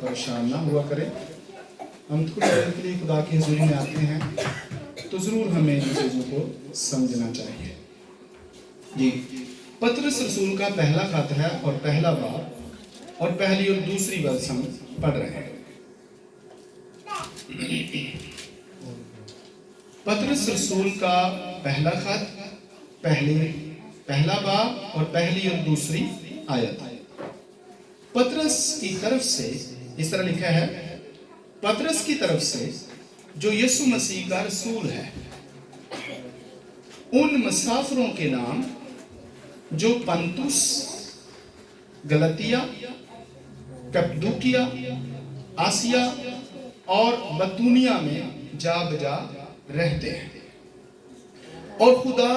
پریشان نہ ہوا کریں. ہم تھوڑی دیر کے لیے خدا کی حضوری میں آتے ہیں تو ضرور ہمیں ان چیزوں کو سمجھنا چاہیے. جی، پطرس رسول کا پہلا خط ہے اور پہلا باب اور پہلی اور دوسری ورس ہم پڑھ رہے ہیں. پطرس رسول کا پہلا خط، پہلا باب اور پہلی اور دوسری آیت. پطرس کی طرف سے اس طرح لکھا ہے، پطرس کی طرف سے جو یسوع مسیح کا رسول ہے، ان مسافروں کے نام جو پنتس، گلتیا، کپدوکیا، آسیا اور بطونیہ میں جا بجا رہتے ہیں، اور خدا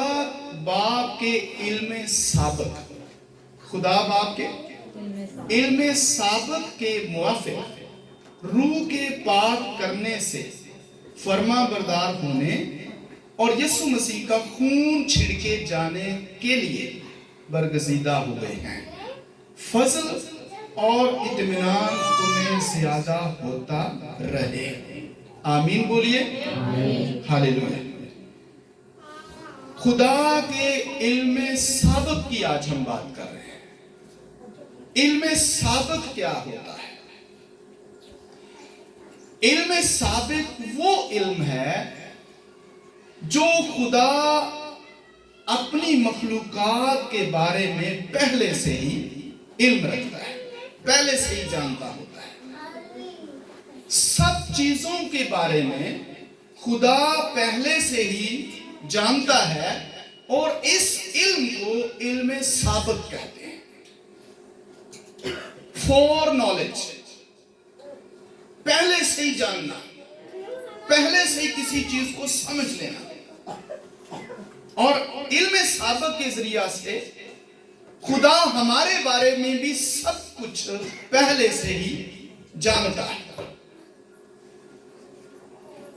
باپ کے علم سابق، خدا باپ کے علم سابق کے موافق روح کے پاک کرنے سے فرما بردار ہونے اور یسوع مسیح کا خون چھڑکے جانے کے لیے برگزیدہ ہوئے ہیں. فضل اور اطمینان تمہیں زیادہ ہوتا رہے. آمین بولیے. ہاللیلویا. خدا کے علم سابق کی آج ہم بات کر رہے ہیں. علم سابق کیا ہوتا ہے؟ علم سابق وہ علم ہے جو خدا اپنی مخلوقات کے بارے میں پہلے سے ہی علم رکھتا ہے، پہلے سے ہی جانتا ہوتا ہے. سب چیزوں کے بارے میں خدا پہلے سے ہی جانتا ہے اور اس علم کو علم سابق کہتے ہیں. فور نالج، پہلے سے ہی جاننا، پہلے سے ہی کسی چیز کو سمجھ لینا. اور علم سابق کے ذریعہ سے خدا ہمارے بارے میں بھی سب کچھ پہلے سے ہی جانتا ہے.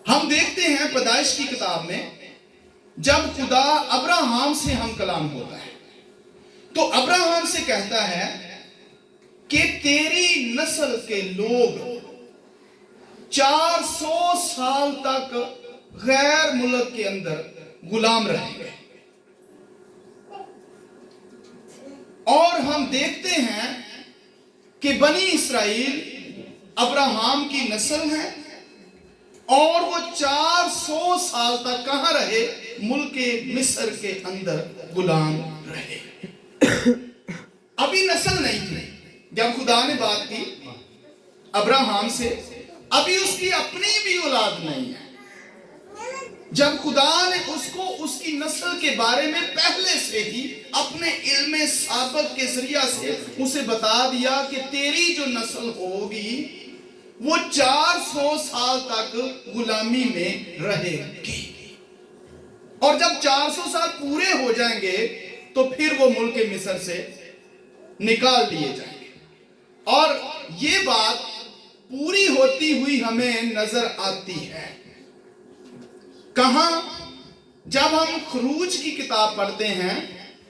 ہم دیکھتے ہیں پیدائش کی کتاب میں جب خدا ابراہیم سے ہم کلام ہوتا ہے تو ابراہیم سے کہتا ہے کہ تیری نسل کے لوگ 400 سال تک غیر ملک کے اندر غلام رہیں گے. اور ہم دیکھتے ہیں کہ بنی اسرائیل ابراہیم کی نسل ہے اور وہ 400 سال تک کہاں رہے؟ ملک مصر کے اندر غلام رہے. ابھی نسل نہیں تھی جب خدا نے بات کی ابراہیم سے، ابھی اس کی اپنی بھی اولاد نہیں ہے. جب خدا نے اس کو اس کی نسل کے بارے میں پہلے سے ہی اپنے علم سابق کے ذریعہ سے اسے بتا دیا کہ تیری جو نسل ہوگی وہ 400 سال تک غلامی میں رہے گی، اور جب 400 سال پورے ہو جائیں گے تو پھر وہ ملک مصر سے نکال دیے جائیں گے. اور یہ بات پوری ہوتی ہوئی ہمیں نظر آتی ہے. کہاں؟ جب ہم خروج کی کتاب پڑھتے ہیں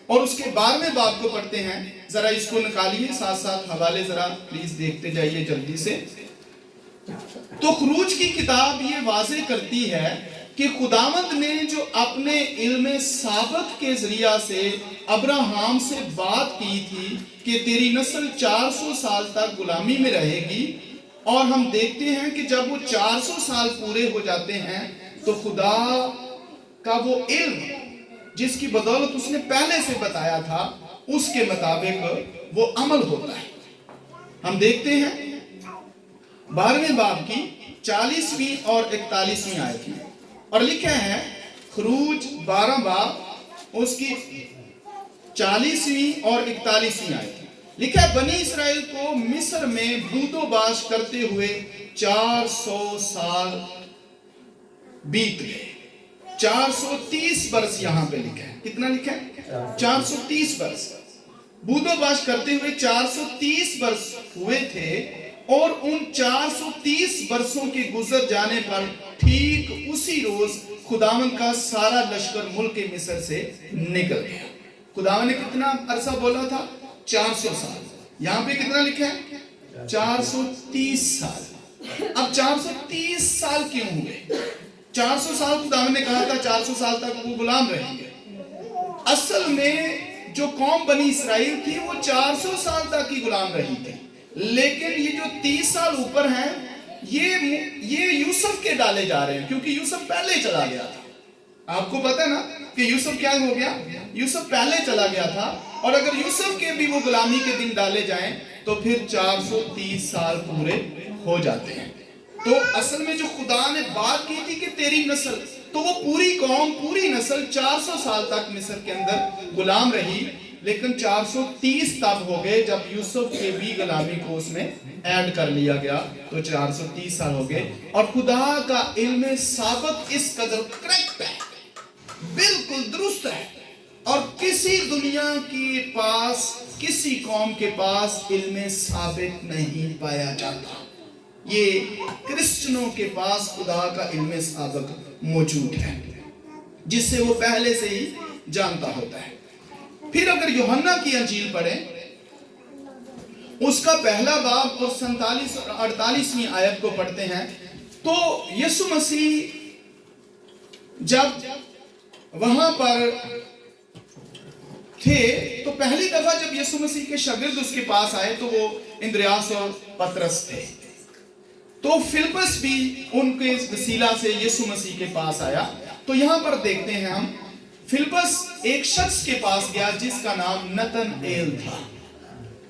اور اس کے 12ویں باب کو پڑھتے ہیں. ذرا اس کو نکالیے، ساتھ ساتھ حوالے ذرا پلیز دیکھتے جائیے جلدی سے. تو خروج کی کتاب یہ واضح کرتی ہے کہ خداوند نے جو اپنے علم سابق کے ذریعہ سے ابراہیم سے بات کی تھی کہ تیری نسل 400 سال تک غلامی میں رہے گی، اور ہم دیکھتے ہیں کہ جب وہ 400 سال پورے ہو جاتے ہیں تو خدا کا وہ علم جس کی بدولت اس نے پہلے سے بتایا تھا اس کے مطابق وہ عمل ہوتا ہے. ہم دیکھتے ہیں 12ویں باب کی 40ویں اور 41ویں آیت میں، اور لکھا ہے خروج 12 باب اس کی 40ویں اور 41ویں آیت میں لکھا ہے، بنی اسرائیل کو مصر میں بود و باش کرتے ہوئے 400 سال بیت گئے. 430 برس یہاں پہ لکھا ہے. کتنا لکھا ہے؟ 430 برس. بود و باش کرتے ہوئے 430 برس ہوئے تھے، اور ان 430 برسوں کے گزر جانے پر ٹھیک اسی روز خداوند کا سارا لشکر ملک مصر سے نکل گیا. خداوند نے کتنا عرصہ بولا تھا؟ 400 سال. یہاں پہ کتنا لکھا ہے؟ 430 साल। अब 430 साल क्यों हुए? 400 साल खुदावंद ने कहा था 400 साल तक वो गुलाम रहेंगे। असल में जो कौम बनी इसराइल थी वो 400 साल तक ही गुलाम रही थी, लेकिन ये जो 30 साल ऊपर हैं ये यूसुफ के डाले जा रहे हैं, क्योंकि यूसुफ पहले ही चला गया था। आपको पता है ना कि यूसुफ क्या हो गया? यूसुफ पहले चला गया था, और अगर यूसुफ के भी वो गुलामी के दिन डाले जाएं तो फिर 430 साल पूरे हो जाते हैं। तो असल में जो खुदा ने बात की थी कि तेरी नस्ल, तो वो पूरी कौम, पूरी नस्ल 400 साल तक मिस्र के अंदर गुलाम रही, लेकिन 430 तब हो गए जब यूसुफ के भी गुलामी को उसमें ऐड कर लिया गया, तो 430 साल हो गए। और खुदा का इल्म साबित इस कदर करेक्ट है, बिल्कुल दुरुस्त है, और किसी दुनिया के पास, किसी कौम के पास इल्म साबित नहीं पाया जाता। ये क्रिश्चियनों के पास खुदा का इल्म साबित मौजूद है, जिससे वो पहले से ही जानता होता है। फिर अगर यूहन्ना की अंजील पढ़ें, उसका पहला बाब और 47 और 48वीं आयत को पढ़ते हैं, तो यीशु मसीह जब वहां पर थे तो पहली दफा जब यीशु मसीह के शागिर्द उसके पास आए तो वो इंद्रियास और पतरस थे। तो फिलिप्पस भी उनके वसीला से यीशु मसीह के पास आया। तो यहां पर देखते हैं हम, फिलिप्पस एक शख्स के पास गया जिसका नाम नतनएल था,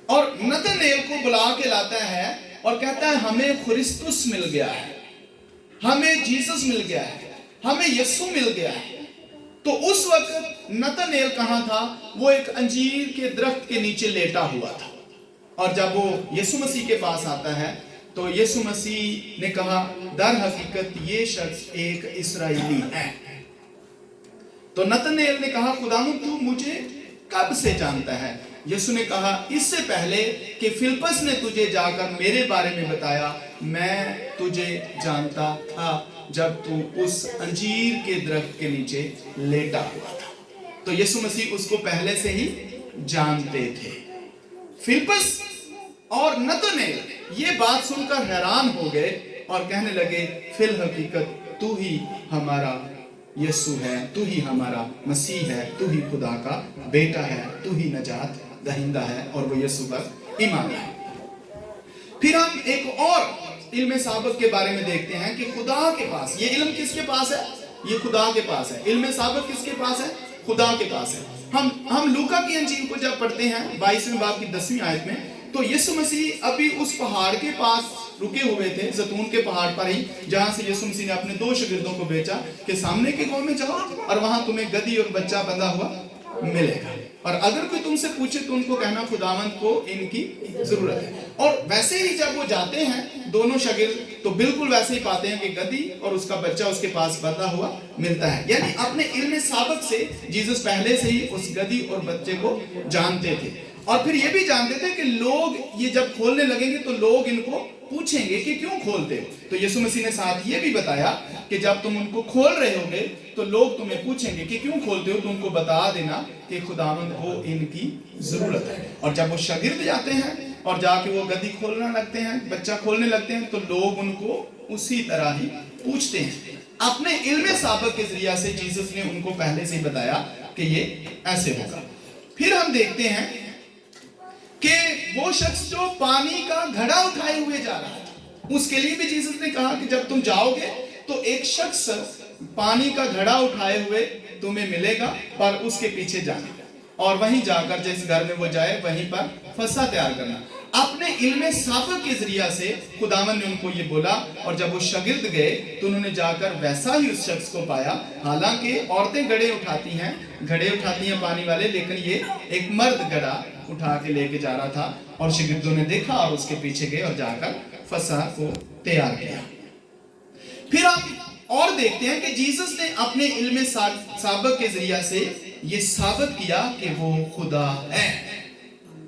और नतनएल को बुला के लाता है और कहता है हमें ख्रिस्तुस मिल गया है, हमें जीसस मिल गया है, हमें यीशु मिल गया है। तो उस वक्त नतनएल कहां था? वो एक अंजीर के दरख्त के नीचे लेटा हुआ था, और जब वो यीशु मसीह के पास आता है तो यीशु मसीह ने कहा दर हकीकत ये शख्स एक इस्राएली है। तो नतनएल ने कहा खुदावंद तू मुझे कब से जानता है? यीशु ने कहा इससे पहले कि फिलिप्पस ने तुझे जाकर मेरे बारे में बताया, मैं तुझे जानता था जब तू उस अंजीर के दरख्त के नीचे लेटा हुआ था। तो यीशु मसीह उसको पहले से ही जानते थे। फिलिप्पस और नतनएल ये बात सुनकर हैरान हो गए और कहने लगे फिल हकीकत तू ही हमारा यीशु है, तू ही हमारा मसीह है, तू ही खुदा का बेटा है, तू ही नजात दहिंदा है, और वो यीशु पर ईमान है। फिर हम एक और इल्म साबित के बारे में देखते हैं कि खुदा के पास, ये इल्म किसके पास है? ये खुदा के पास है। इल्म साबित किसके पास है? खुदा के पास है। हम लूका की अंजील को जब पढ़ते हैं 22वें बाब की 10वीं आयत में, तो यीशु मसीह अभी उस पहाड़ के पास रुके हुए थे, जैतून के पहाड़ पर ही, जहां से यीशु मसीह ने अपने 2 शागिर्दों को भेजा कि सामने के गांव में जाओ और वहां तुम्हें गधी और बच्चा बंधा हुआ मिलेगा, और अगर कोई तुमसे पूछे तो उनको कहना खुदावंद को इनकी जरूरत है। और वैसे ही जब वो जाते हैं दोनों शागिर्द, तो बिल्कुल वैसे ही पाते हैं कि गधी और उसका बच्चा उसके पास बंधा हुआ मिलता है। यानी अपने इल्म साबित से जीसस पहले से ही उस गधी और बच्चे को जानते थे, और फिर ये भी जानते थे कि लोग ये जब खोलने लगेंगे तो लोग इनको पूछेंगे कि क्यों खोलते हो। तो यीशु मसीह ने साथ ये भी बताया कि जब तुम उनको खोल रहे होगे तो लोग तुम्हें पूछेंगे कि क्यों खोलते हो, तो उनको बता देना कि खुदावंद को इनकी जरूरत है। और जब वो शागिर्द जाते हैं और जाके वो गधी खोलने लगते हैं, बच्चा खोलने लगते हैं, तो लोग उनको उसी तरह ही पूछते हैं। अपने इल्म साबित के जरिए से जीसस ने उनको पहले से ही बताया कि ये ऐसे होगा। फिर हम देखते हैं कि वो शख्स जो पानी का घड़ा उठाए हुए जा रहा था, उसके लिए भी जीसस ने कहा कि जब तुम जाओगे तो एक शख्स पानी का घड़ा उठाए हुए तुम्हें मिलेगा, पर उसके पीछे जाना और वहीं जाकर जिस घर में वो जाए वहीं पर फसा तैयार करना। अपने इल्म साबित के जरिए से खुदावंद ने उनको ये बोला, और जब वो शागिर्द गए तो उन्होंने जाकर वैसा ही उस शख्स को पाया। हालांकि औरतें घड़े उठाती हैं पानी वाले, लेकिन ये एक मर्द घड़ा उठा के लेके जा रहा था, और शागिर्दों ने देखा और उसके पीछे गए और जाकर फसा को तैयार किया। फिर हम और देखते हैं कि जीसस ने अपने इल्म साबित के जरिए से ये साबित किया कि वो खुदा है,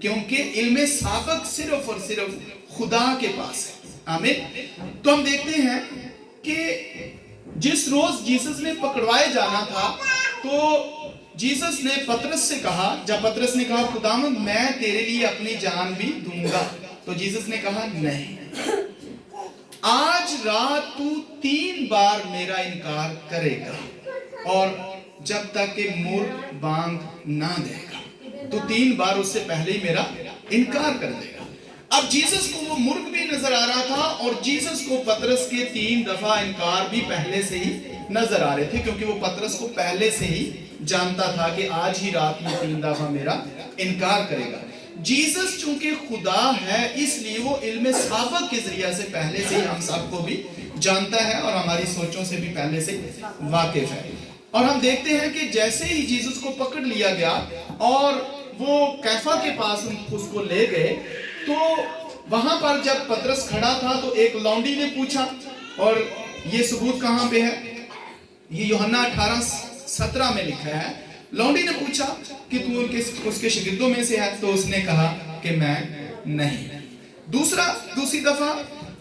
क्योंकि इल्म साबित सिर्फ और सिर्फ खुदा के पास है। आमीन। तो हम देखते हैं कि जिस रोज जीसस ने पकड़वाए जाना था, तो जीसस ने पतरस से कहा, जब पतरस ने कहा खुदावंद मैं तेरे लिए अपनी जान भी दूंगा, तो तो जीसस ने कहा नहीं, आज रात तू 3 बार मेरा इनकार करेगा, और जब तक कि मुर्ग बांग ना देगा तो 3 बार उससे पहले ही मेरा इनकार कर देगा। अब जीसस को वो मुर्ग भी नजर आ रहा था, और जीसस को पतरस के 3 दफा इनकार भी पहले से ही नजर आ रहे थे, क्योंकि वो पतरस को पहले से ही जानता था कि आज ही रात में 3 दफा मेरा इनकार करेगा। जीसस चूंकि खुदा है, इसलिए वो इल्म साबक के जरिए से पहले से ही हम सबको भी जानता है और हमारी सोचों से भी पहले से वाकिफ है। और हम देखते हैं कि जैसे ही जीसस को पकड़ लिया गया और वो कैफा के पास उसको ले गए, तो वहां पर जब पतरस खड़ा था तो एक लौंडी ने पूछा, और ये सबूत कहां पे है, ये यूहन्ना 18:17 में लिखा है। लौंडी ने पूछा कि तू उसके शागिर्दों में से है, तो उसने कहा कि मैं नहीं। दूसरी दफा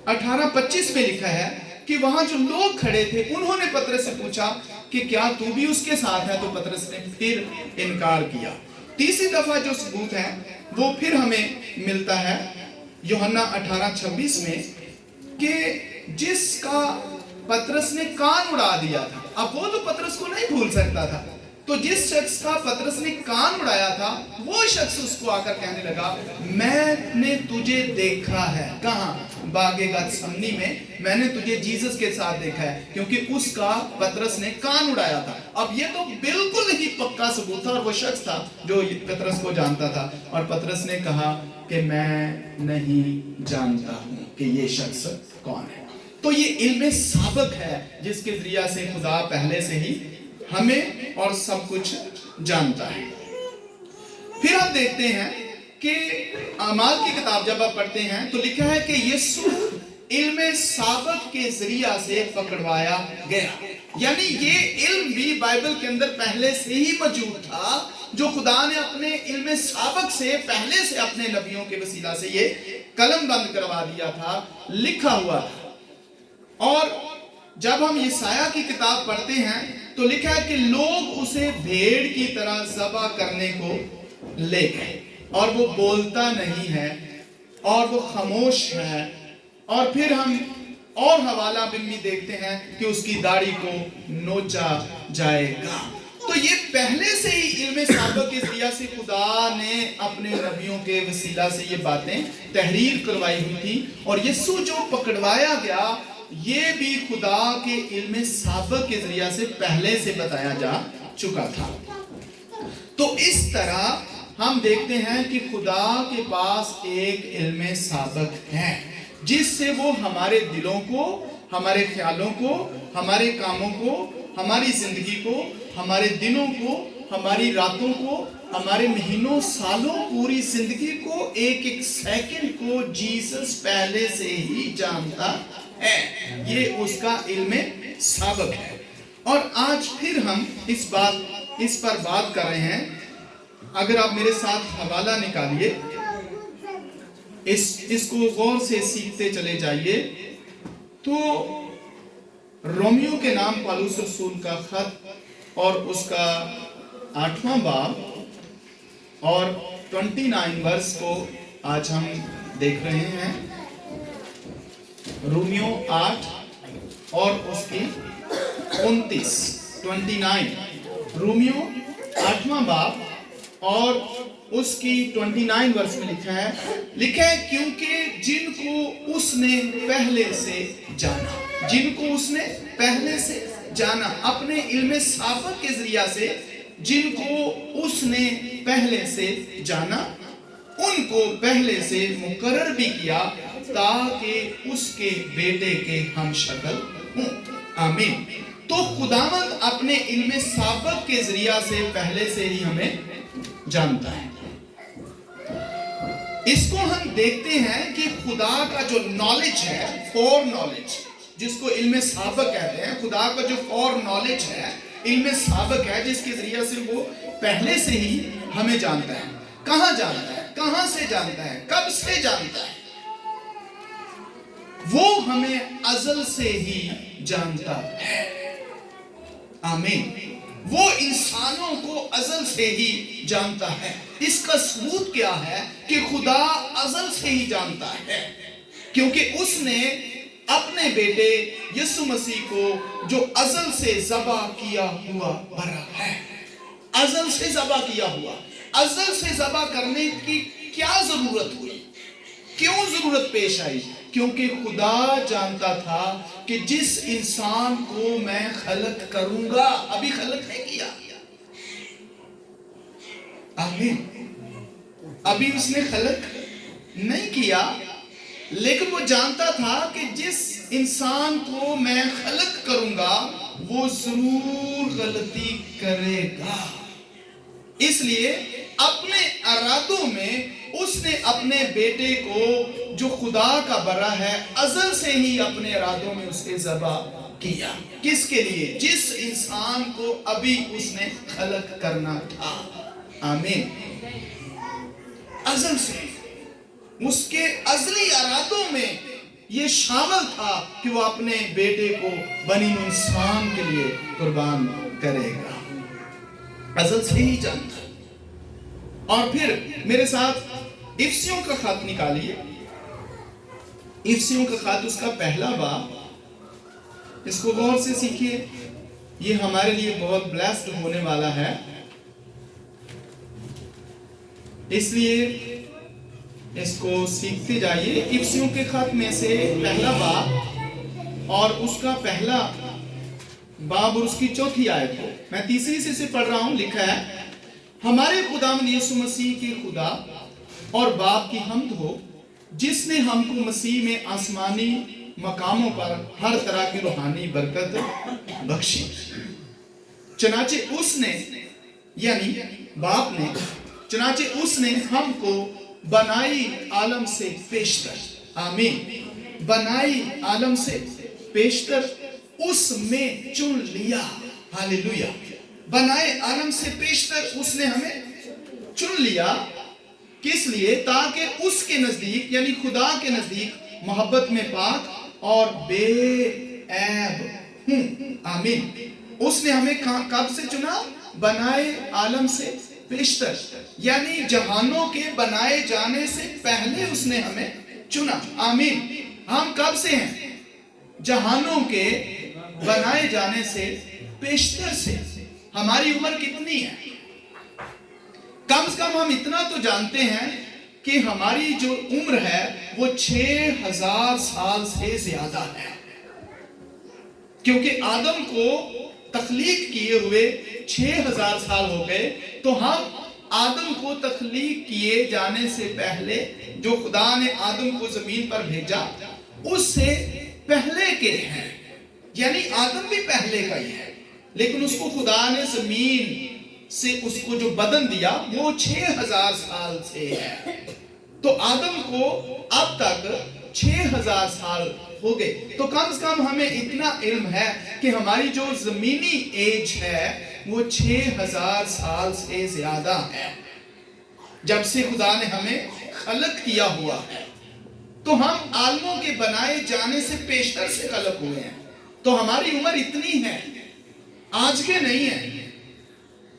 18:25 में लिखा है कि वहां जो लोग खड़े थे उन्होंने पतरस से पूछा कि क्या तू भी उसके साथ है, तो पतरस ने फिर इनकार किया। तीसरी दफा जो सबूत है वो फिर हमें मिलता है यूहन्ना 18:26 में, कि जिसका पतरस ने कान उड़ा दिया था। अब वो तो पतरस को नहीं भूल सकता था, तो जिस शख्स का पतरस ने कान उड़ाया था वो शख्स उसको आकर कहने लगा, मैंने तुझे देखा है। कहां? बागे गतसमनी में मैंने तुझे जीसस के साथ देखा है, क्योंकि उसका पतरस ने कान उड़ाया था। अब ये तो बिल्कुल ही पक्का सबूत था, और वो शख्स था जो पतरस को जानता था। और पतरस ने कहा कि मैं नहीं जानता हूं कि ये शख्स कौन है। तो ये इल्म साबक है जिसके जरिया से खुदा पहले से ही हमें और सब कुछ जानता है। फिर हम देखते हैं कि अमाल की किताब जब आप पढ़ते हैं तो लिखा है कि यीशु इल्म साबक के जरिया से पकड़वाया गया, यानी ये इल्म भी बाइबल के अंदर पहले से ही मौजूद था, जो खुदा ने अपने इल्म साबक से पहले से अपने नबियों के वसीला से ये कलम बंद करवा दिया था, लिखा हुआ था। और जब हम यशायाह की किताब पढ़ते हैं तो लिखा है कि लोग उसे भेड़ की तरह ज़बह करने को ले गए, और वो बोलता नहीं है और वो खामोश है। और फिर हम और हवाला भी देखते हैं कि उसकी दाढ़ी को नोचा जाएगा। तो ये पहले से ही इल्म साबक के जरिया से खुदा ने अपने नबियों के वसीला से ये बातें तहरीर करवाई हुई थी, और यीशु जो पकड़वाया गया ये भी खुदा के इल्म साबक के जरिया से पहले से बताया जा चुका था। तो इस तरह हम देखते हैं कि खुदा के पास एक इल्म साबक है, जिससे वो हमारे दिलों को, हमारे ख्यालों को, हमारे कामों को, हमारी जिंदगी को, हमारे दिनों को, हमारी रातों को, हमारे महीनों, सालों, पूरी जिंदगी को, एक एक सेकंड को जीसस पहले से ही जानता है। ये उसका इल्म साबक है। और आज फिर हम इस पर बात कर रहे हैं। अगर आप मेरे साथ हवाला निकालिए, इसको गौर से सीखते चले जाइए, तो रोमियो के नाम पौलुस रसूल का खत और उसका 8वां बाब और 29 वर्ष को आज हम देख रहे हैं। रोमियो 8 और उसकी 29 रोमियो 8वां बाब और उसकी 29 वर्ष में लिखा है क्योंकि जिनको उसने पहले से जाना, अपने इल्म साबक के जरिया से जिनको उसने पहले से जाना, उनको पहले से मुकर्रर भी किया ताकि उसके बेटे के हम शक्ल हों। आमीन। तो खुदावंद अपने इल्म साबक के जरिया से पहले से ही हमें जानता है। इसको हम देखते हैं कि खुदा का जो नॉलेज है, फॉर नॉलेज, जिसको इल्म साबक कहते हैं, खुदा का जो फॉर नॉलेज है, इल्म साबक है, जिसके जरिए से वो पहले से ही हमें जानता है। कहां जानता है, कहां से जानता है, कब से जानता है? वो हमें अज़ल से ही जानता है। आमीन। वो इंसानों को अज़ल से ही जानता है। इसका सबूत क्या है कि खुदा अज़ल से ही जानता है, क्योंकि उसने अपने बेटे यीशु मसीह को जो अज़ल से ज़बा किया हुआ बरा है, अज़ल से ज़बा किया हुआ। अज़ल से ज़बा करने की क्या ज़रूरत हुई, क्यों ज़रूरत पेश आई? क्योंकि खुदा जानता था कि जिस इंसान को मैं खलक करूंगा, अभी खलक नहीं किया, आमीन, अभी उसने खलक नहीं किया, लेकिन वो जानता था कि जिस इंसान को मैं खलक करूंगा वो जरूर गलती करेगा। इसलिए अपने इरादों में उसने अपने बेटे को जो खुदा का बरा है अज़ल से ही अपने इरादों में उसे ज़बा किया। किसके लिए? जिस इंसान को अभी उसने खलक करना था। आमीन। अज़ल से उसके अज़ली इरादों में ये शामिल था कि वो अपने बेटे को बनी इंसान के लिए कुर्बान करेगा। अज़ल से ही जानता। और फिर मेरे साथ इफिसियों का खत निकालिए। इफिसियों का खत उसका पहला बाब, इसको गौर से सीखिए, ये हमारे लिए बहुत ब्लेस्ड होने वाला है। इसलिए इसको सीखते जाइए। इफिसियों के खत में से पहला बाब और उसका पहला बाब और उसकी चौथी आयत को मैं तीसरी से पढ़ रहा हूं। लिखा है, हमारे खुदावंद यीशु मसीह के खुदा और बाप की हम्द हो, जिसने हमको मसीह में आसमानी मकामों पर हर तरह की रूहानी बरकत बख्शी, चनाचे उसने, यानी बाप ने, चनाचे उसने हमको बनाई आलम से पेशतर, आमीन, बनाई आलम से पेशतर उसमें चुन लिया। हालेलुया। बनाए आलम से पेशतर उसने हमें चुन लिया। किस लिए? ताकि उसके नजदीक, यानी खुदा के नजदीक मोहब्बत में पाक और बेऐब हूं। आमीन। उसने हमें कब से चुना? बनाए आलम से पेशतर, यानी जहानों के बनाए जाने से पहले उसने हमें चुना। आमीन। हम कब से हैं? जहानों के बनाए जाने से पेशतर से। हमारी उम्र कितनी है? कम से कम हम इतना तो जानते हैं कि हमारी जो उम्र है वो 6000 साल से ज्यादा है, क्योंकि आदम को तख्लीक किए हुए 6000 साल हो गए। तो हम आदम को तख्लीक किए जाने से पहले, जो खुदा ने आदम को जमीन पर भेजा, उससे पहले के हैं, यानी आदम भी पहले का ही है, लेकिन उसको खुदा ने जमीन से उसको जो बदन दिया वो 6000 साल से है। तो आदम को अब तक 6000 साल हो गए। तो कम से कम हमें इतना इल्म है कि हमारी जो जमीनी एज है वो 6000 साल से ज्यादा है, जब से खुदा ने हमें खलक किया हुआ है। तो हम आलमों के बनाए जाने से पेशतर से खलक हुए हैं। तो हमारी उम्र इतनी है, आज के नहीं है।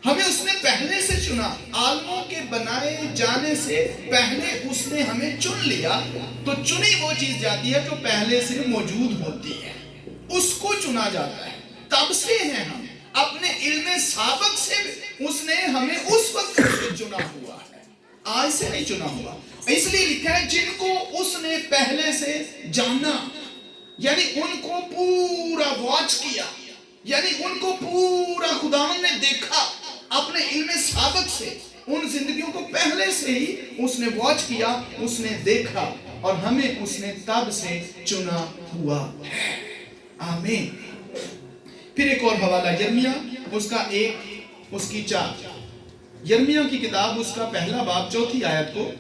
हमें उसने पहले से चुना। आलमों के बनाए जाने से पहले उसने हमें चुन लिया। तो चुनी वो चीज जाती है जो पहले से मौजूद होती है, उसको चुना जाता है। तब से हैं हम, अपने इल्म साबक से उसने हमें उस वक्त से चुना हुआ है, आज से नहीं चुना हुआ। इसलिए लिखा है, जिनको उसने पहले से जाना, यानी उनको पूरा वॉच किया, यानी उनको पूरा खुदावंद ने देखा अपने इल्म साबक से। उन जिंदगियों को पहले से ही उसने वॉच किया, उसने देखा, और हमें उसने तब से चुना हुआ है। आमीन। फिर एक और हवाला, यिर्मयाह उसका 1 उसकी 4। यिर्मयाह की किताब उसका पहला बाब 4 आयत को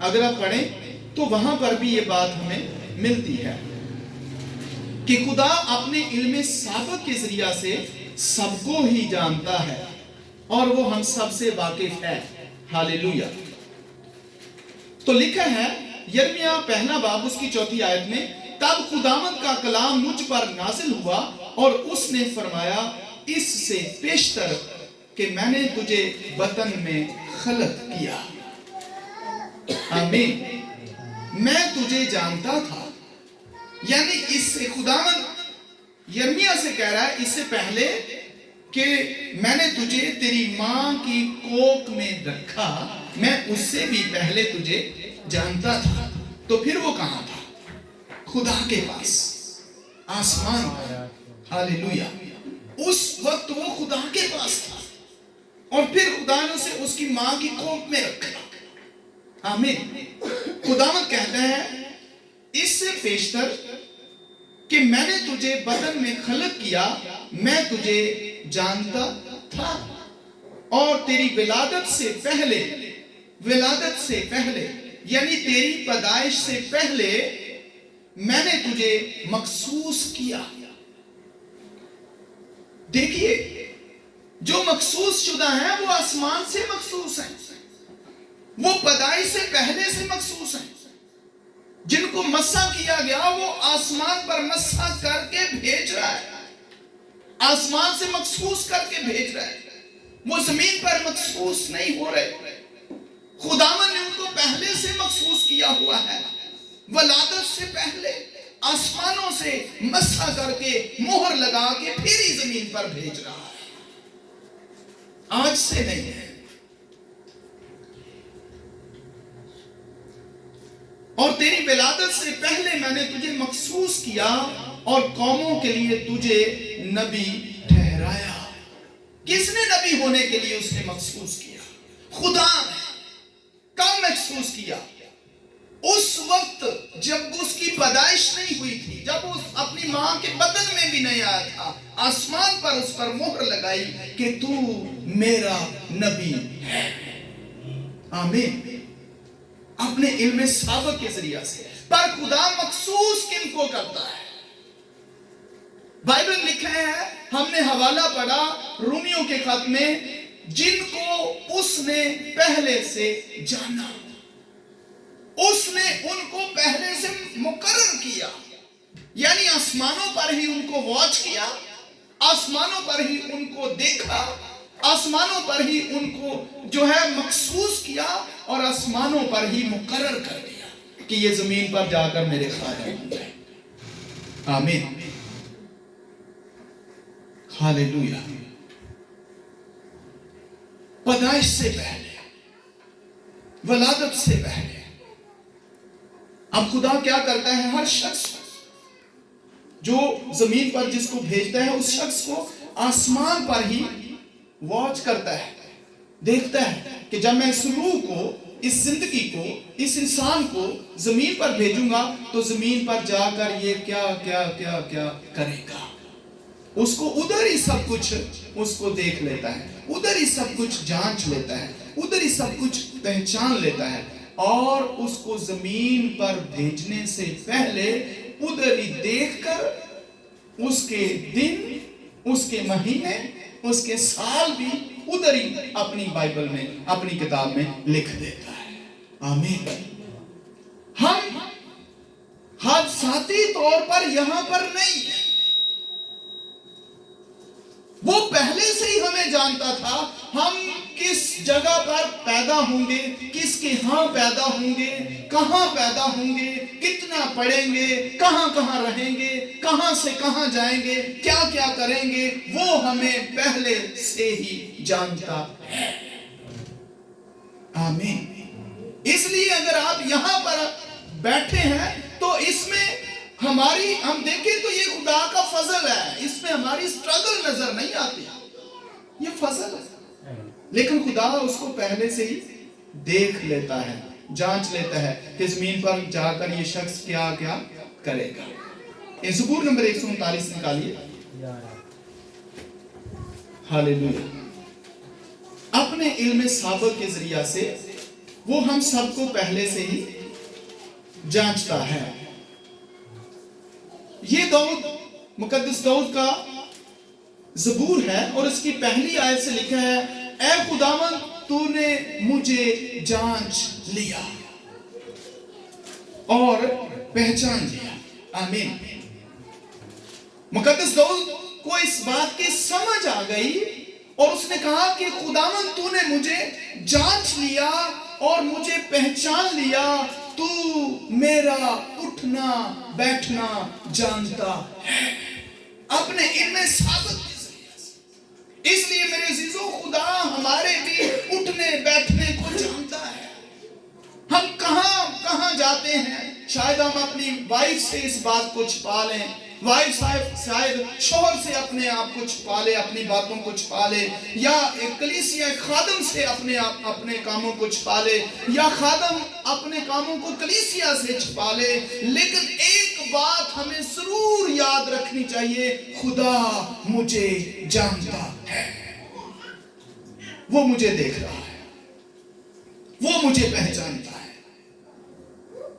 अगर आप पढ़ें तो वहां पर भी ये बात हमें मिलती है कि खुदा अपने इल्म साबक के जरिया से सबको ही जानता है और वो हम सब से वाकिफ है। हालेलुया। तो लिखा है यिर्मयाह पहला बाब उसकी 4 आयत में, तब खुदावंद का कलाम मुझ पर नाजिल हुआ और उसने फरमाया, इससे पेशतर کہ میں نے تجھے بطن میں خلق کیا. آمین. میں تجھے جانتا تھا. یعنی اس سے خداوند یرمیہ سے کہہ رہا ہے اس سے پہلے کہ میں نے تجھے تیری ماں کی کوکھ میں رکھا، میں اس سے بھی پہلے تجھے جانتا تھا. تو پھر وہ کہاں تھا؟ خدا کے پاس، آسمان پر. ہاللیلویہ. اس وقت وہ خدا کے پاس تھا اور پھر خدا نے اسے اس کی ماں کی کوکھ میں رکھا. آمین. خداوند کہتا ہے اس سے پیشتر کہ میں نے تجھے بطن میں خلق کیا، میں تجھے جانتا تھا، اور تیری ولادت سے پہلے یعنی تیری پیدائش سے پہلے میں نے تجھے مخصوص کیا. دیکھیے جو مخصوص شدہ ہیں وہ آسمان سے مخصوص ہیں، وہ پیدائش سے پہلے سے مخصوص ہیں. جن کو مسح کیا گیا وہ آسمان پر مسح کر کے بھیج رہا ہے، آسمان سے مخصوص کر کے بھیج رہا ہے. وہ زمین پر مخصوص نہیں ہو رہے. خداوند نے ان کو پہلے سے مخصوص کیا ہوا ہے. ولادت سے پہلے آسمانوں سے مسح کر کے مہر لگا کے پھر ہی زمین پر بھیج رہا ہے، آج سے نہیں ہے. اور تیری ولادت سے پہلے میں نے تجھے مخصوص کیا اور قوموں کے لیے تجھے نبی ٹھہرایا. کس نے نبی ہونے کے لیے اس نے مخصوص کیا؟ خدا نے. کب مخصوص کیا؟ اس وقت جب اس کی پیدائش نہیں ہوئی تھی، جب اس اپنی ماں کے بطن میں بھی نہیں آیا تھا. آسمان پر اس پر مہر لگائی کہ تو میرا نبی ہے. آمین. اپنے علم سابق کے ذریعہ سے. پر خدا مخصوص کن کو کرتا ہے؟ بائبل لکھا ہے، ہم نے حوالہ پڑھا رومیوں کے خط میں، جن کو اس نے پہلے سے جانا، اس نے ان کو پہلے سے مقرر کیا. یعنی آسمانوں پر ہی ان کو واچ کیا، آسمانوں پر ہی ان کو دیکھا، آسمانوں پر ہی ان کو جو ہے مخصوص کیا، اور آسمانوں پر ہی مقرر کر دیا کہ یہ زمین پر جا کر میرے خادم ہوں گے. آمین. ہاللیلویہ. پیدائش سے پہلے، ولادت سے پہلے. اب خدا کیا کرتا ہے؟ ہر شخص جو زمین پر جس کو بھیجتا ہے اس شخص کو آسمان پر ہی واچ کرتا ہے، دیکھتا ہے کہ جب میں اس روح کو، اس زندگی کو، اس انسان کو زمین پر بھیجوں گا تو زمین پر جا کر یہ کیا کیا کیا کیا کرے گا. اس کو ادھر ہی سب کچھ اس کو دیکھ لیتا ہے، ادھر ہی سب کچھ جانچ لیتا ہے، ادھر ہی سب کچھ پہچان لیتا ہے. اور اس کو زمین پر بھیجنے سے پہلے ادھر ہی دیکھ کر اس کے دن، اس کے مہینے، اس کے سال بھی ادھر ہی اپنی بائبل میں، اپنی کتاب میں لکھ دیتا ہے. آمین. ہم حادثاتی طور پر یہاں پر نہیں ہیں، وہ پہلے سے ہی ہمیں جانتا تھا ہم کس جگہ پر پیدا ہوں گے، کس کے ہاں پیدا ہوں گے، کہاں پیدا ہوں گے، کتنا پڑھیں گے، کہاں کہاں رہیں گے، کہاں سے کہاں جائیں گے، کیا کیا کریں گے. وہ ہمیں پہلے سے ہی جانتا ہے. آمین. اس لیے اگر آپ یہاں پر بیٹھے ہیں تو اس میں ہم دیکھیں تو یہ خدا کا فضل ہے. اس میں ہماری سٹرگل نظر نہیں آتی، یہ فضل ہے. لیکن خدا اس کو پہلے سے ہی دیکھ لیتا ہے، جانچ لیتا ہے کہ زمین پر جا کر یہ شخص کیا کیا کرے گا. زبور نمبر 139 نکالیے. ہاللیلویہ. اپنے علم سابق کے ذریعہ سے وہ ہم سب کو پہلے سے ہی جانچتا ہے. یہ داؤد، مقدس داؤد کا زبور ہے، اور اس کی پہلی آیت سے لکھا ہے، اے خداوند تو نے مجھے جانچ لیا اور پہچان لیا. آمین. مقدس داؤد کو اس بات کی سمجھ آ گئی اور اس نے کہا کہ خداوند تو نے مجھے جانچ لیا اور مجھے پہچان لیا، تو میرا اٹھنا بیٹھنا جانتا ہے، اپنے علم ثابت کے ذریعے سے۔ اس لیے میرے عزیزو، خدا ہمارے بھی اٹھنے بیٹھنے کو جانتا ہے۔ ہم کہاں کہاں جاتے ہیں، شاید ہم اپنی وائف سے اس بات کو چھپا لیں، وائف شاید شوہر سے اپنے آپ کو چھپا لے، اپنی باتوں کو چھپا لے، یا ایک کلیسیا خادم سے اپنے کاموں کو چھپا لے، یا خادم اپنے کاموں کو کلیسیا سے چھپا لے، لیکن ایک بات ہمیں ضرور یاد رکھنی چاہیے، خدا مجھے جانتا ہے، وہ مجھے دیکھ رہا ہے، وہ مجھے پہچانتا ہے،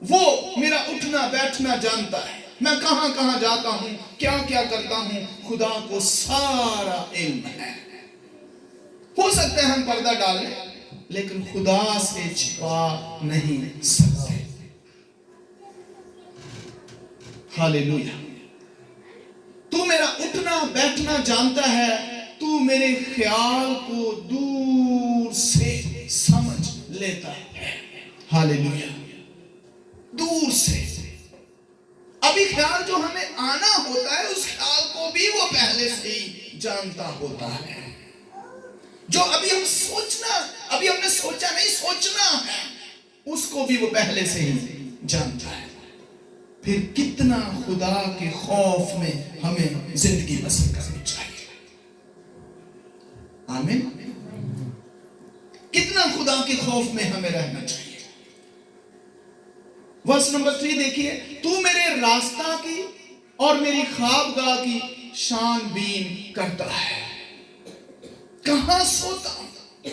وہ میرا اٹھنا بیٹھنا جانتا ہے، میں کہاں کہاں جاتا ہوں، کیا کیا کرتا ہوں، خدا کو سارا علم ہے۔ ہو سکتا ہے ہم پردہ ڈالیں، لیکن خدا سے چھپا نہیں سکتے۔ ہاللیلویا۔ تو میرا اٹھنا بیٹھنا جانتا ہے، تو میرے خیال کو دور سے سمجھ لیتا ہے۔ ہاللیلویا۔ دور سے، ابھی خیال جو ہمیں آنا ہوتا ہے، اس خیال کو بھی وہ پہلے سے ہی جانتا ہوتا ہے۔ جو ابھی ہم نے سوچا نہیں، سوچنا ہے، اس کو بھی وہ پہلے سے ہی جانتا ہے۔ پھر کتنا خدا کے خوف میں ہمیں زندگی بسر کرنی چاہیے۔ آمین۔ کتنا خدا کے خوف میں ہمیں رہنا چاہیے۔ ورس نمبر 3 دیکھیے، تو میرے راستہ کی اور میری خوابگاہ کی شان بین کرتا ہے۔ کہاں سوتا ہوں،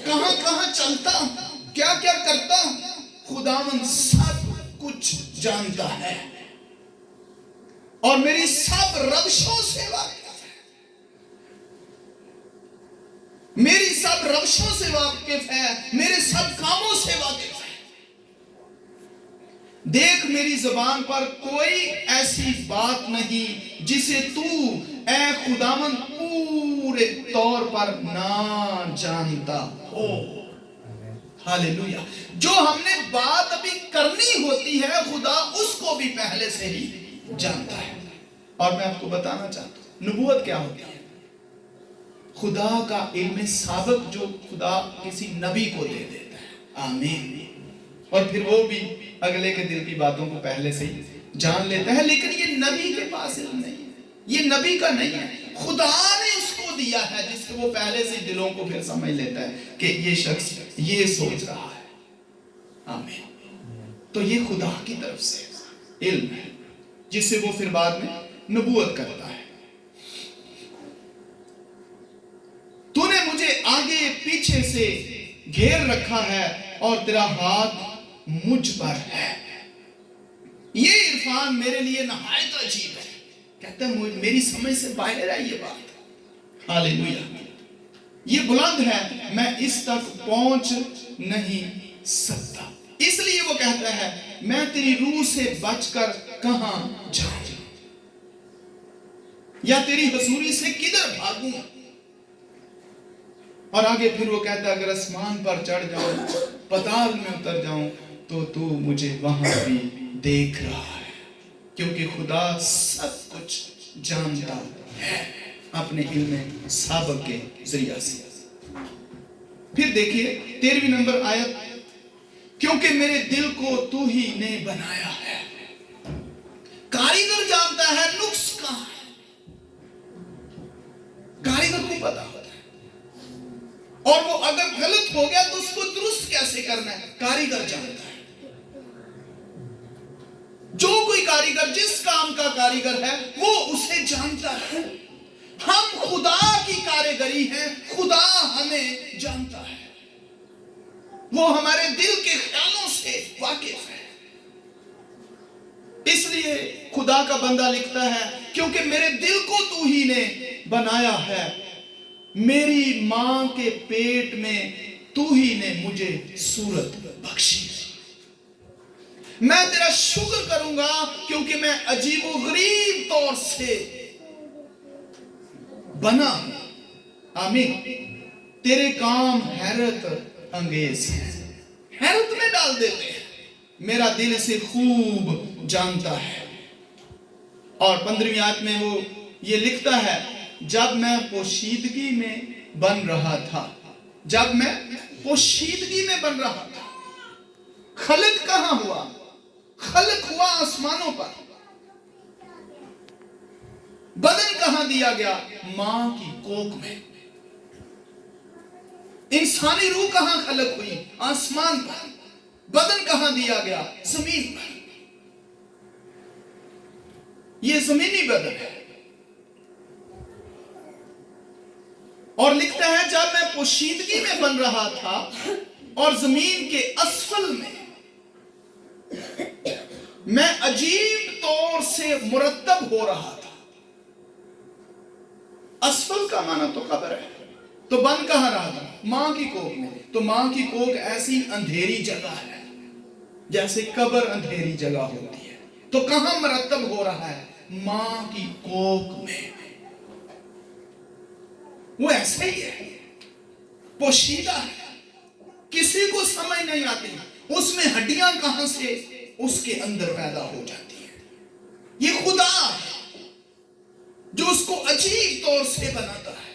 کہاں کہاں چلتا ہوں، کیا کیا کرتا ہوں، خداوند سب کچھ جانتا ہے، اور میری سب روشوں سے واقف ہے، میری سب روشوں سے واقف ہے، میرے سب کاموں سے واقف ہے۔ دیکھ، میری زبان پر کوئی ایسی بات نہیں جسے تو اے خداوند پورے طور پر نہ جانتا ہو۔ ہاللیلویا۔ جو ہم نے بات ابھی کرنی ہوتی ہے، خدا اس کو بھی پہلے سے ہی جانتا ہے۔ اور میں آپ کو بتانا چاہتا ہوں، نبوت کیا ہوتی ہے؟ خدا کا علم سابق جو خدا کسی نبی کو دے دیتا ہے۔ آمین۔ اور پھر وہ بھی اگلے کے دل کی باتوں کو پہلے سے ہی جان لیتا ہے، لیکن یہ نبی کے پاس علم نہیں ہے، یہ نبی کا نہیں ہے، خدا نے اس کو دیا ہے، جس سے وہ پہلے سے دلوں کو پھر سمجھ لیتا ہے کہ یہ شخص یہ سوچ رہا ہے۔ آمین۔ تو یہ خدا کی طرف سے علم ہے، جس سے وہ پھر بعد میں نبوت کرتا ہے۔ تو نے مجھے آگے پیچھے سے گھیر رکھا ہے، اور تیرا ہاتھ مجھ پر ہے۔ یہ عرفان میرے لیے نہایت عجیب ہے، کہتا ہے میری سمجھ سے باہر ہے یہ بات۔ ہاللیلویا۔ یہ بلند ہے، میں اس تک پہنچ نہیں سکتا، اس لیے وہ کہتا ہے میں تیری روح سے بچ کر کہاں جاؤں، یا تیری حضوری سے کدھر بھاگوں۔ اور آگے پھر وہ کہتا ہے اگر آسمان پر چڑھ جاؤں، پتال میں اتر جاؤں، تو مجھے وہاں بھی دیکھ رہا ہے، کیونکہ خدا سب کچھ جانتا ہے اپنے علم سابق کے ذریعہ سے۔ پھر دیکھیے 13 نمبر آیت، کیونکہ میرے دل کو تو ہی نے بنایا ہے۔ کاریگر جانتا ہے نقص کہاں ہے، کاریگر کو پتا ہوتا ہے، اور وہ اگر غلط ہو گیا تو اس کو درست کیسے کرنا ہے، کاریگر جانتا ہے۔ جو کوئی کاریگر جس کام کا کاریگر ہے وہ اسے جانتا ہے۔ ہم خدا کی کاریگری ہیں، خدا ہمیں جانتا ہے، وہ ہمارے دل کے خیالوں سے واقف ہے۔ اس لیے خدا کا بندہ لکھتا ہے کیونکہ میرے دل کو تو ہی نے بنایا ہے، میری ماں کے پیٹ میں تو ہی نے مجھے صورت بخشی۔ میں تیرا شکر کروں گا کیونکہ میں عجیب و غریب طور سے بنا ہوں۔ آمین۔ तेरे काम हैरत अंगेज है, हैरत में डाल देते हैं, मेरा दिल इसे खूब जानता है। और 15वीं आयत में वो ये लिखता है, जब मैं पोशीदगी में बन रहा था, जब मैं पोशीदगी में बन रहा था। खलक कहां हुआ? खलक हुआ आसमानों पर। बदन कहां दिया गया? मां की कोख में। इंसानी रूह कहां खलक हुई? आसमान पर। बदन कहां दिया गया? जमीन पर। यह जमीनी बदन है। और लिखता है, जब मैं पोशीदगी में बन रहा था और जमीन के असफल में मैं अजीब तौर से मुरतब हो रहा था। असफल का माना तो कब्र है, तो बन कहां रहा था? मां की कोख में। तो मां की कोख ऐसी अंधेरी जगह है जैसे कब्र अंधेरी जगह होती है। तो कहां मुरतब हो रहा है? मां की कोख में। वो ऐसे ही है, पोशीदा है, किसी को समझ नहीं आती उसमें हड्डियां कहां से उसके अंदर पैदा हो जाती है। ये खुदा है जो उसको अजीब तौर से बनाता है।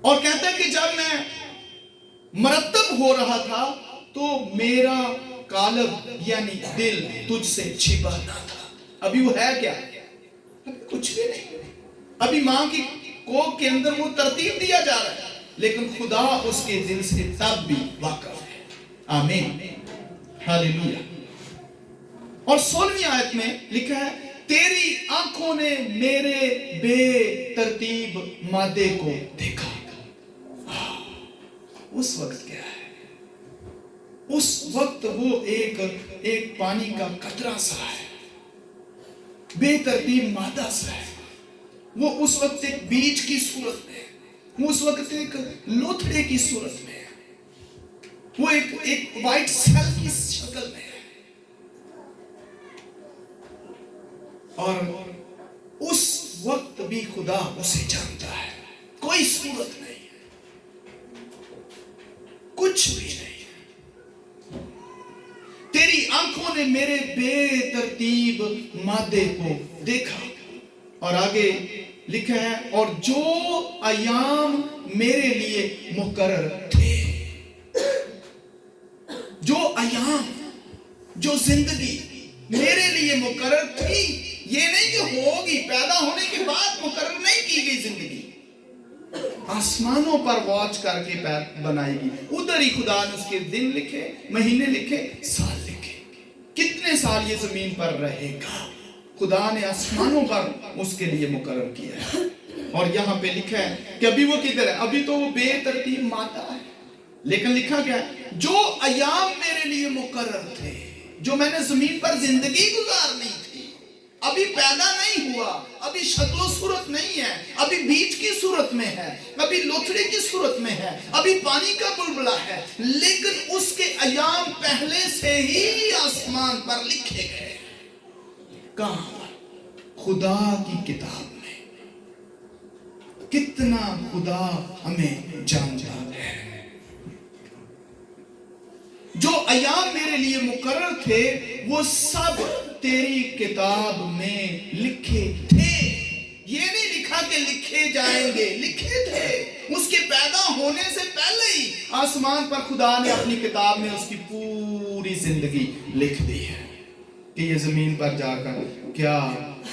और कहता है कि जब मैं मरतब हो रहा था तो मेरा कालब यानी दिल तुझसे छिपा ना था। अभी वो है क्या? अभी कुछ भी नहीं। अभी मां की कोख के अंदर वो तरतीब दिया जा रहा है, लेकिन खुदा उसके दिल से तब भी वाकिफ है। आमीन, हालेलुया। और 16वीं आयत में लिखा है, तेरी आंखों ने मेरे बेतरतीब मादे को देखा। उस वक्त क्या है? उस वक्त वो एक पानी का कतरा सा है, बेतरतीब मादा सा है। वो उस वक्त एक बीज की सूरत में है, वो उस वक्त एक लोथड़े की सूरत में है, वो एक वाइट सेल की शक्ल में है। और उस वक्त भी खुदा उसे जानता है। कोई सूरत नहीं है, कुछ भी नहीं है। तेरी आंखों ने मेरे बेतरतीब मादे को देखा। और आगे लिखा है, और जो अयाम मेरे लिए मुकर्रर थे, जो अयाम, जो जिंदगी मेरे लिए मुकर्रर थी, ये नहीं कि होगी, पैदा होने के बाद मुकर्रर नहीं की गई जिंदगी, आसमानों पर वॉच करके बनाएगी। उधर ही खुदा ने उसके दिन लिखे, महीने लिखे, साल लिखे। कितने साल ये जमीन पर रहेगा, खुदा ने आसमानों पर उसके लिए मुकर्रर किया है। और यहाँ पे लिखा है कि अभी वो किधर है? अभी तो वो बेतरतीब मादा है, लेकिन लिखा क्या है? जो अयाम मेरे लिए मुकर्रर थे, जो मैंने जमीन पर जिंदगी गुजारनी थी, अभी पैदा नहीं हुआ, अभी शक्लो सूरत नहीं है, अभी बीज की सूरत में है, अभी लोथड़े की सूरत में है, अभी पानी का बुलबुला है, लेकिन उसके अयाम पहले से ही आसमान पर लिखे गए। कहां पर? खुदा की किताब में। कितना खुदा हमें जानता है। जो अयाम मेरे लिए मुकर्रर थे, वो सब तेरी किताब में लिखे थे। ये नहीं लिखा कि लिखे जाएंगे, लिखे थे। उसके पैदा होने से पहले ही आसमान पर खुदा ने अपनी किताब में उसकी पूरी जिंदगी लिख दी है कि ये जमीन पर जाकर क्या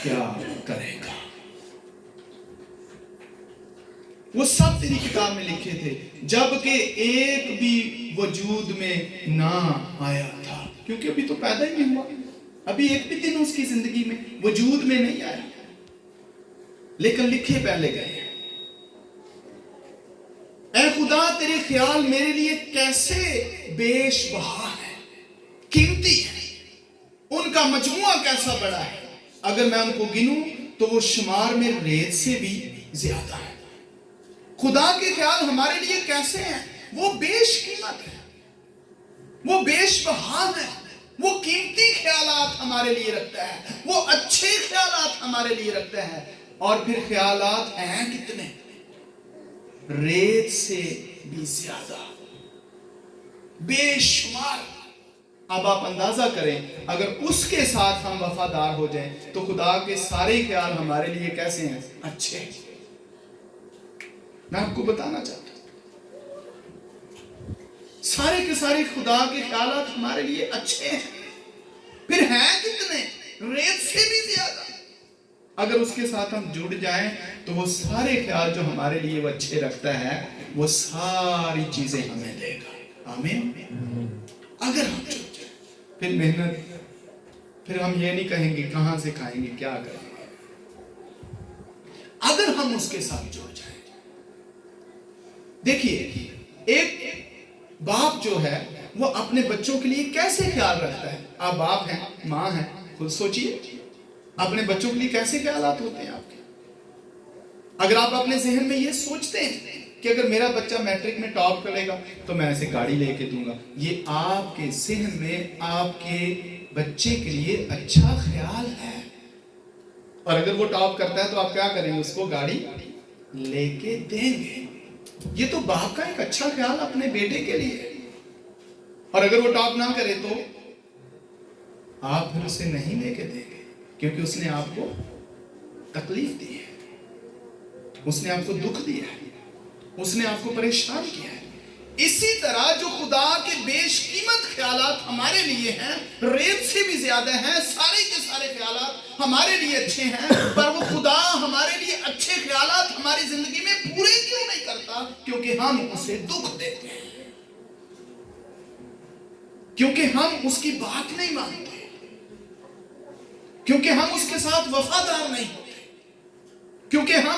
क्या करेगा। वो सब तेरी किताब में लिखे थे, जबकि एक भी वजूद में ना आया था, क्योंकि अभी तो पैदा ही नहीं हुआ, अभी एक भी दिन उसकी जिंदगी में वजूद में नहीं आया, लेकिन लिखे पहले गए। ऐ खुदा, तेरे ख्याल मेरे लिए कैसे बेशबहा है, कीमती है, उनका मजमुआ कैसा बड़ा है। अगर मैं उनको गिनूं तो वो शुमार में रेत से भी ज्यादा है। खुदा के ख्याल हमारे लिए कैसे हैं? वो बेशकीमत है, वो बेशबहा है, वो कीमती ख्यालात हमारे लिए रखता है, वो अच्छे ख्यालात हमारे लिए रखता है। और फिर ख्यालात हैं कितने? रेत से भी ज्यादा, बेशुमार। अब आप अंदाजा करें, अगर उसके साथ हम वफादार हो जाएं तो खुदा के सारे ख्याल हमारे लिए कैसे हैं? अच्छे। मैं आपको बताना चाहता हूं, सारे के सारे खुदा के ख्यालात हमारे लिए अच्छे हैं। फिर हैं कितने? रेत से भी ज्यादा। अगर उसके साथ हम जुड़ जाएं तो वो सारे ख्याल जो हमारे लिए वो अच्छे रखता है, वो सारी चीजें हमें देगा। आमीन। अगर हम जुड़ जाएं, फिर मेहनत, फिर हम ये नहीं कहेंगे कहां से खाएंगे, क्या करेंगे। अगर हम उसके साथ जुड़ जाएं, देखिए एक बाप जो है वो अपने बच्चों के लिए कैसे ख्याल रखता है। आप बाप हैं, माँ हैं, खुद सोचिए अपने बच्चों के लिए कैसे ख्यालात होते हैं आपके। अगर आप अपने जहन में ये सोचते हैं कि अगर मेरा बच्चा मैट्रिक में टॉप करेगा तो मैं ऐसे गाड़ी लेके दूंगा, ये आपके जहन में आपके बच्चे के लिए अच्छा ख्याल है। और अगर वो टॉप करता है तो आप क्या करेंगे? उसको गाड़ी लेके देंगे। ये तो बाप का एक अच्छा ख्याल अपने बेटे के लिए। और अगर वो टॉप ना करे तो आप फिर उसे नहीं लेके देंगे, क्योंकि उसने आपको तकलीफ दी है, उसने आपको दुख दिया है, उसने आपको परेशान किया है। इसी तरह जो खुदा के बेशकीमत ख्यालात हमारे लिए हैं, रेत से भी ज्यादा हैं, सारे के सारे ख्यालात हमारे लिए अच्छे हैं, पर वो खुदा हमारे लिए अच्छे ख्यालात हमारी जिंदगी में पूरे क्यों नहीं करता? क्योंकि हम उसे दुख देते हैं, क्योंकि हम उसकी बात नहीं मानते, क्योंकि हम उसके साथ वफादार नहीं होते, क्योंकि हम